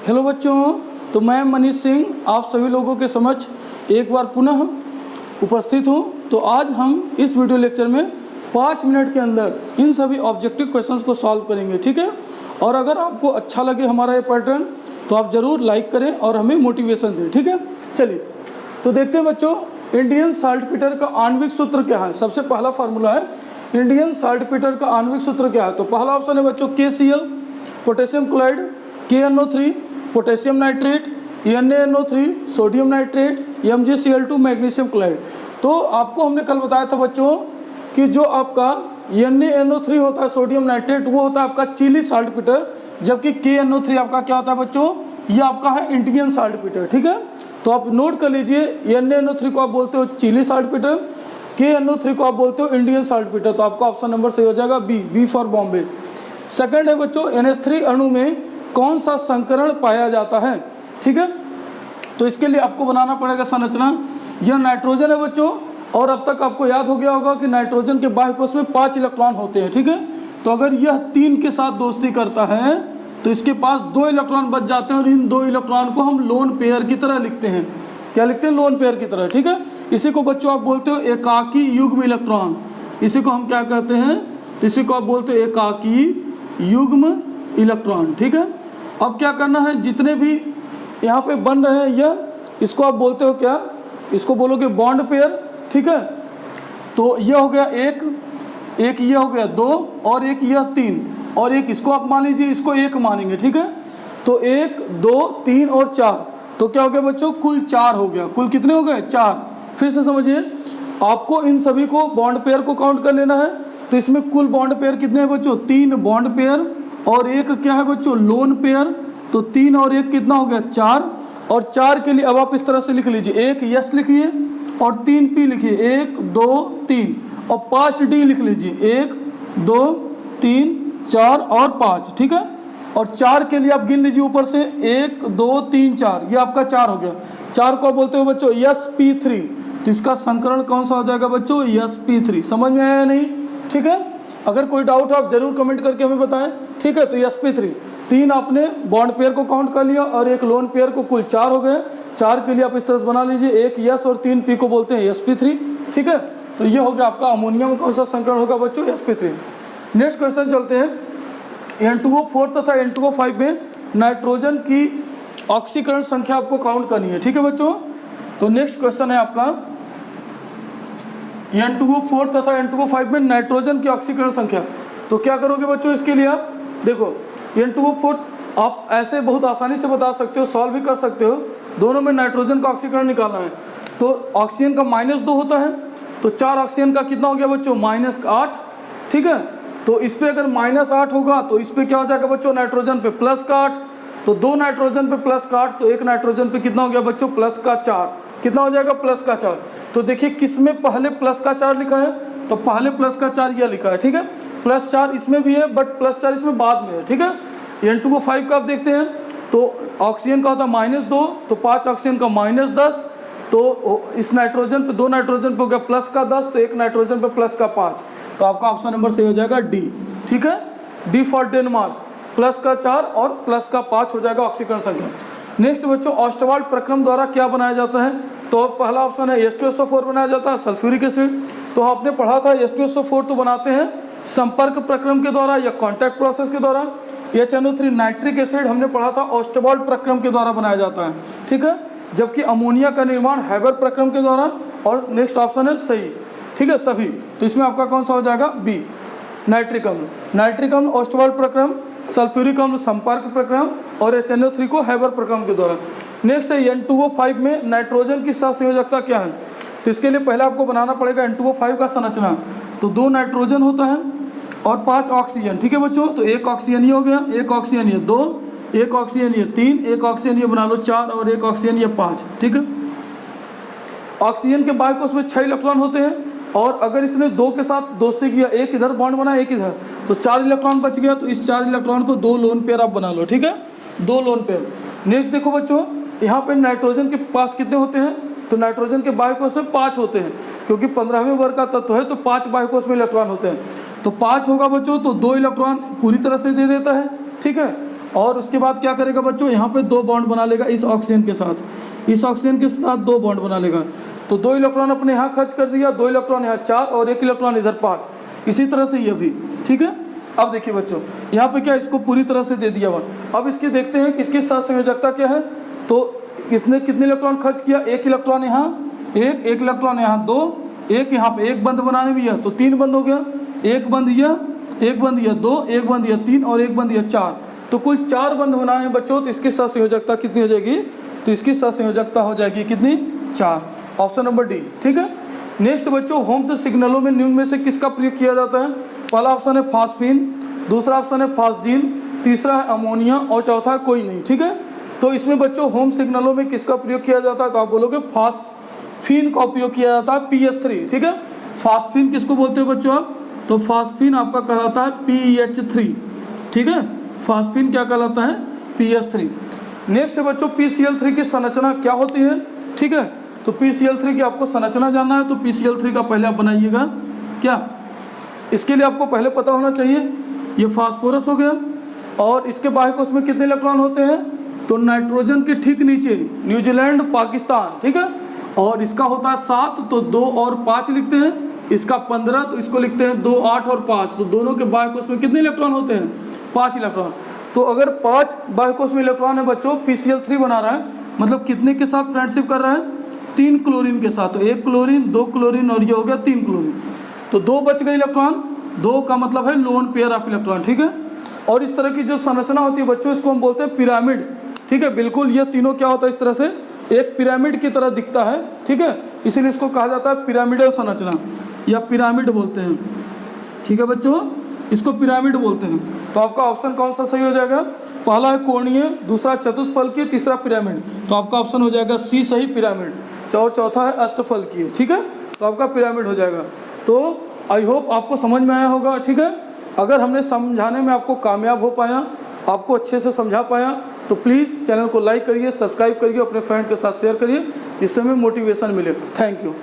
Hello बच्चों, तो मैं मनीष सिंह आप सभी लोगों के समक्ष एक बार पुनः उपस्थित हूं। तो आज हम इस वीडियो लेक्चर में 5 मिनट के अंदर इन सभी ऑब्जेक्टिव क्वेश्चंस को सॉल्व करेंगे, ठीक है। और अगर आपको अच्छा लगे हमारा ये पैटर्न तो आप ज़रूर लाइक करें और हमें मोटिवेशन दें, ठीक है। चलिए तो देखते हैं बच्चों, इंडियन साल्टपीटर का आणविक सूत्र क्या है। सबसे पहला फार्मूला है इंडियन साल्टपीटर का आणविक सूत्र क्या है। तो पहला ऑप्शन है बच्चों KCl potassium chloride, KNO3 potassium nitrate, NaNO3 sodium nitrate, MgCl2 magnesium chloride. तो आपको हमने कल बताया था बच्चों कि जो आपका NaNO3 होता है सोडियम नाइट्रेट वो होता है आपका चिली साल्टपीटर, जबकि KNO3 आपका क्या होता है बच्चों, ये आपका है इंडियन साल्टपीटर, ठीक है। तो आप नोट कर लीजिए, NaNO3 को आप बोलते हो चिली साल्टपीटर, KNO3 को आप बोलते हो इंडियन साल्टपीटर। तो आपका ऑप्शन नंबर सही हो जाएगा बी फॉर बॉम्बे। सेकंड है बच्चों NH3 अणु में कौन सा संकरण पाया जाता है, ठीक है। तो इसके लिए आपको बनाना पड़ेगा संरचना। यह नाइट्रोजन है बच्चों, और अब तक आपको याद हो गया होगा कि नाइट्रोजन के बाह्य कोश में 5 इलेक्ट्रॉन होते हैं, ठीक है। तो अगर यह 3 के साथ दोस्ती करता है तो इसके पास 2 इलेक्ट्रॉन बच जाते हैं, और इन 2 इलेक्ट्रॉन को हम लोन पेयर की तरह लिखते हैं। क्या लिखते हैं? लोन पेयर की तरह, ठीक है। इसी को बच्चों आप बोलते हो एकाकी युग्म इलेक्ट्रॉन। इसी को हम क्या कहते हैं? इसी को आप बोलते हो एकाकी युग्म इलेक्ट्रॉन, ठीक है। अब क्या करना है, जितने भी यहाँ पे बन रहे हैं यह, इसको आप बोलते हो क्या? इसको बोलोगे बॉन्ड पेयर, ठीक है। तो यह हो गया एक ये हो गया 2, और एक यह 3, और एक इसको आप मान लीजिए, इसको 1 मानेंगे, ठीक है। तो 1 2 3 और 4, तो क्या हो गया बच्चों? कुल 4 हो गया। कुल कितने हो गए? 4। फिर से समझिए, आपको इन सभी को बॉन्ड पेयर को काउंट कर लेना है। तो इसमें कुल बॉन्ड पेयर कितने हैं बच्चों? 3 बॉन्ड पेयर और एक क्या है बच्चों? Lone pair. तो 3 और 1 कितना हो गया? 4। और 4 के लिए अब आप इस तरह से लिख लीजिए, 1 यस लिखिए और 3 पी लिखिए, 1 2 3, और 5 डी लिख लीजिए, 1 2 3 4 और 5, ठीक है। और 4 के लिए आप गिन लीजिए ऊपर से, 1 2 3 4, ये आपका 4 हो गया। 4 को आप बोलते हो बच्चों sp3। तो इसका संकरण कौन सा हो जाएगा बच्चों? sp3। समझ में आया या नहीं? ठीक है। अगर कोई डाउट आप जरूर कमेंट करके हमें बताएं, ठीक है। तो sp3, 3 आपने बॉन्ड पेयर को काउंट कर लिया और एक लोन पेयर को, कुल 4 हो गए। 4 के लिए आप इस तरह से बना लीजिए, 1 यस और 3 पी को बोलते हैं sp3, ठीक है। तो ये हो गया आपका अमोनिया में कौन सा संकरण होगा बच्चों? sp3। नेक्स्ट क्वेश्चन चलते हैं। N2O4 तथा N2O5 में नाइट्रोजन की ऑक्सीकरण संख्या आपको काउंट करनी है, ठीक है बच्चों। तो नेक्स्ट क्वेश्चन है आपका N2O4 तथा N2O5 में नाइट्रोजन की ऑक्सीकरण संख्या। तो क्या करोगे बच्चों इसके लिए? आप देखो, N2O4 आप ऐसे बहुत आसानी से बता सकते हो, सॉल्व भी कर सकते हो। दोनों में नाइट्रोजन का ऑक्सीकरण निकालना है। तो ऑक्सीजन का -2 होता है, तो 4 ऑक्सीजन का कितना हो गया बच्चों? -8, ठीक है। तो इस पे अगर -8 होगा तो इस पे क्या हो जाएगा बच्चों? नाइट्रोजन पे +8। तो 2 नाइट्रोजन पे +8, तो 1 नाइट्रोजन पे कितना हो गया बच्चों? +4। कितना हो जाएगा? +4। तो देखिए किसमें पहले +4 लिखा है? तो पहले +4 यह लिखा है, ठीक है। +4 इसमें भी है, बट +4 इसमें बाद में है, ठीक है। N2O5 का आप देखते हैं, तो ऑक्सीजन का होता है -2, तो 5 ऑक्सीजन का -10। तो इस नाइट्रोजन पे, 2 नाइट्रोजन पे हो गया +10, तो 1 नाइट्रोजन पे +5। तो आपका ऑप्शन नंबर सही हो जाएगा डी, ठीक है। डी फॉर डेनमार्क, +4 और +5 हो जाएगा ऑक्सीकरण संख्या। नेक्स्ट बच्चों, ऑस्टवाल्ड प्रक्रम द्वारा क्या बनाया जाता है? तो पहला ऑप्शन है H2SO4 बनाया जाता है, सल्फ्यूरिक एसिड। तो आपने पढ़ा था H2SO4 तो बनाते हैं संपर्क प्रक्रम के द्वारा या कॉन्टैक्ट प्रोसेस के द्वारा। HNO3 नाइट्रिक एसिड हमने पढ़ा था ऑस्टवाल्ड प्रक्रम के द्वारा बनाया जाता है, ठीक है। जबकि अमोनिया का निर्माण हैबर प्रक्रम के द्वारा। और नेक्स्ट ऑप्शन है सही, ठीक है, सभी। तो इसमें आपका कौन सा हो जाएगा? बी, नाइट्रिक अम्ल। नाइट्रिक अम्ल ऑस्टवाल्ड प्रक्रम, सल्फ्यूरिक अम्ल संपर्क प्रक्रम, और HNO3 को हैबर प्रक्रम के द्वारा। नेक्स्ट है N2O5 में नाइट्रोजन की सहसंयोजकता क्या है? तो इसके लिए पहले आपको बनाना पड़ेगा N2O5 का संरचना। तो 2 नाइट्रोजन होता है और 5 ऑक्सीजन, ठीक है बच्चों। तो 1 ऑक्सीजन ये हो गया, 1 ऑक्सीजन ये 2, 1 ऑक्सीजन ये 3, 1 ऑक्सीजन ये बना लो 4, और 1 ऑक्सीजन ये 5, ठीक है। ऑक्सीजन के बाह्य कोश में 6 इलेक्ट्रॉन होते हैं, और अगर इसने 2 के साथ दोस्ती किया, एक इधर बॉन्ड बना, एक इधर, तो 4 इलेक्ट्रॉन बच गया। तो इस 4 इलेक्ट्रॉन को 2 लोन पेयर आप बना लो, ठीक है, 2 लोन पेयर। नेक्स्ट देखो बच्चों, यहाँ पे नाइट्रोजन के पास कितने होते हैं? तो नाइट्रोजन के बाह्य कोश में 5 होते हैं, क्योंकि 15वें वर्ग का तत्व है, तो 5 बाह्य कोश में इलेक्ट्रॉन होते हैं। तो 5 होगा बच्चों, तो 2 इलेक्ट्रॉन पूरी तरह से दे देता है, ठीक है। और उसके बाद क्या करेगा बच्चों, यहाँ पे 2 बॉन्ड बना लेगा इस ऑक्सीजन के साथ, इस ऑक्सीजन के साथ 2 बॉन्ड बना लेगा। तो 2 इलेक्ट्रॉन अपने यहाँ खर्च कर दिया, 2 इलेक्ट्रॉन यहाँ 4 और 1 इलेक्ट्रॉन इधर 5। इसी तरह से ये भी, ठीक है। अब देखिए बच्चों, यहाँ पे क्या इसको पूरी तरह से दे दिया हुआ। अब इसके देखते हैं कि इसके साथ संयोजकता क्या है। तो इसने कितने इलेक्ट्रॉन खर्च किया, 1 इलेक्ट्रॉन यहाँ, 1 इलेक्ट्रॉन यहाँ 2, 1 यहाँ पे 1 बंद बनाने में, यह तो 3 बंद हो गया, 1 बंद यह, 1 बंद यह 2, 1 बंद यह 3 और 1 बंद यह 4। तो कुल 4 बंद बनाए हैं बच्चों। तो इसके साथ संयोजकता कितनी हो जाएगी, तो इसकी साथ संयोजकता हो जाएगी कितनी, 4। ऑप्शन नंबर डी, ठीक है। नेक्स्ट बच्चों, होम्स सिग्नलों में निम्न में से किसका प्रयोग किया जाता है। पहला ऑप्शन है फास्फीन, दूसरा ऑप्शन है फास्जीन, तीसरा है अमोनिया और चौथा है कोई नहीं, ठीक है। तो इसमें बच्चों होम सिग्नलों में किसका प्रयोग किया जाता है, तो आप बोलोगे फास्फीन का उपयोग किया जाता है, PS3, ठीक है। फास्फीन किसको बोलते हो बच्चों आप, तो फास्फीन आपका कहलाता है PH3, ठीक है। फास्फीन क्या कहलाता है, PS3। नेक्स्ट है बच्चों, PCl3 की संरचना क्या होती है, ठीक है। तो PCl3 की आपको संरचना जानना है, तो PCl3 का पहले आप बनाइएगा क्या, इसके लिए आपको पहले पता होना चाहिए, ये फास्फोरस हो गया और इसके बाह्य कोश में कितने इलेक्ट्रॉन होते हैं, तो नाइट्रोजन के ठीक नीचे न्यूजीलैंड पाकिस्तान, ठीक है। और इसका होता है 7, तो 2 और 5 लिखते हैं, इसका 15, तो इसको लिखते हैं 2, 8 और 5। तो दोनों के बाह्य कोश में कितने इलेक्ट्रॉन होते हैं, 5 इलेक्ट्रॉन। तो अगर 5 बाह्य कोश में इलेक्ट्रॉन है बच्चों, PCl3 बना रहा है, मतलब कितने के साथ फ्रेंडशिप कर रहा है, 3 क्लोरीन के साथ। तो 1 क्लोरीन, 2 क्लोरीन और ये हो गया 3 क्लोरीन। तो 2 बच गए इलेक्ट्रॉन, 2 का मतलब है लोन पेयर ऑफ इलेक्ट्रॉन, ठीक है। और इस तरह की जो संरचना होती है बच्चों, इसको हम बोलते हैं पिरामिड, ठीक है। बिल्कुल ये तीनों क्या होता है, इस तरह से एक पिरामिड की तरह दिखता है, ठीक है। इसीलिए इसको कहा जाता है पिरामिडल संरचना या पिरामिड बोलते हैं, ठीक है बच्चों, इसको पिरामिड बोलते हैं। तो आपका ऑप्शन कौन सा सही हो जाएगा, पहला है कोणीय, दूसरा चतुष्फलकीय, तीसरा पिरामिड। तो आपका ऑप्शन हो जाएगा सी सही, पिरामिड। और चौथा है अष्टफलकीय, ठीक है। तो आपका पिरामिड हो जाएगा। तो आई होप आपको समझ में आया होगा, ठीक है। अगर हमने समझाने में आपको कामयाब हो पाया, आपको अच्छे से समझा पाया, तो प्लीज़ चैनल को लाइक करिए, सब्सक्राइब करिए, अपने फ्रेंड के साथ शेयर करिए, जिससे हमें मोटिवेशन मिले। Thank you.